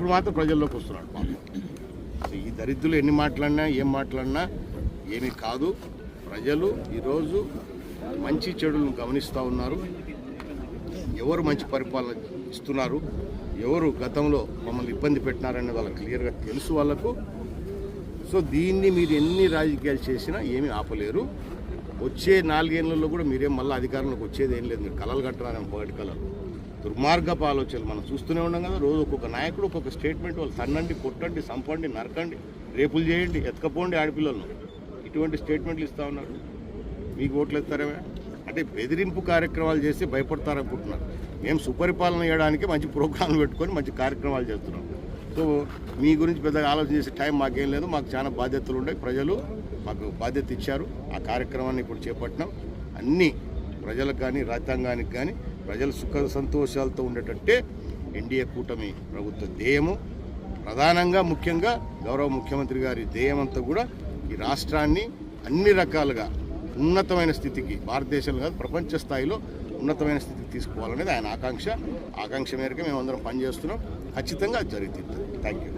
ఇప్పుడు మాత్రం ప్రజల్లోకి వస్తున్నాడు పాపం. ఈ దరిద్రులు ఎన్ని మాట్లాడినా ఏం మాట్లాడినా ఏమీ కాదు. ప్రజలు ఈరోజు మంచి చెడులను గమనిస్తూ ఉన్నారు. ఎవరు మంచి పరిపాలన ఇస్తున్నారు, ఎవరు గతంలో మమ్మల్ని ఇబ్బంది పెట్టినారని వాళ్ళకి క్లియర్గా తెలుసు వాళ్ళకు. సో దీన్ని మీరు ఎన్ని రాజకీయాలు చేసినా ఏమీ ఆపలేరు. వచ్చే 4 ఏళ్లలో కూడా మీరేం మళ్ళీ అధికారంలోకి వచ్చేది ఏం లేదు. మీరు కలలు కట్టారని పొగటి కలలు, దుర్మార్గపు ఆలోచనలు మనం చూస్తూనే ఉన్నాం కదా. రోజు ఒక్కొక్క నాయకుడు ఒక్కొక్క స్టేట్మెంట్, వాళ్ళు తన్నండి, కొట్టండి, చంపండి, నరకండి, రేపులు చేయండి, ఎత్తుకపోండి ఆడపిల్లలను, ఇటువంటి స్టేట్మెంట్లు ఇస్తూ ఉన్నారు. మీకు ఓట్లు ఎత్తారేమే అంటే బెదిరింపు కార్యక్రమాలు చేసి భయపడతారనుకుంటున్నారు. మేము సుపరిపాలన చేయడానికి మంచి ప్రోగ్రాంలు పెట్టుకొని మంచి కార్యక్రమాలు చేస్తున్నాం. సో మీ గురించి పెద్దగా ఆలోచన చేసే టైం మాకేం లేదు. మాకు చాలా బాధ్యతలు ఉన్నాయి. ప్రజలు మాకు బాధ్యత ఇచ్చారు. ఆ కార్యక్రమాన్ని ఇప్పుడు చేపట్టినాం. అన్ని ప్రజలకు కానీ రాజ్యాంగానికి కానీ ప్రజలు సుఖ సంతోషాలతో ఉండేటట్టే ఎన్డీఏ కూటమి ప్రభుత్వ ధ్యేయము. ప్రధానంగా ముఖ్యంగా గౌరవ ముఖ్యమంత్రి గారి ధ్యేయం అంతా కూడా ఈ రాష్ట్రాన్ని అన్ని రకాలుగా ఉన్నతమైన స్థితికి, భారతదేశంలో కాదు ప్రపంచ స్థాయిలో ఉన్నతమైన స్థితికి తీసుకోవాలనేది ఆయన ఆకాంక్ష. ఆకాంక్ష మేరకు మేమందరం పనిచేస్తున్నాం. ఖచ్చితంగా అది జరుగుతుంది. Thank you.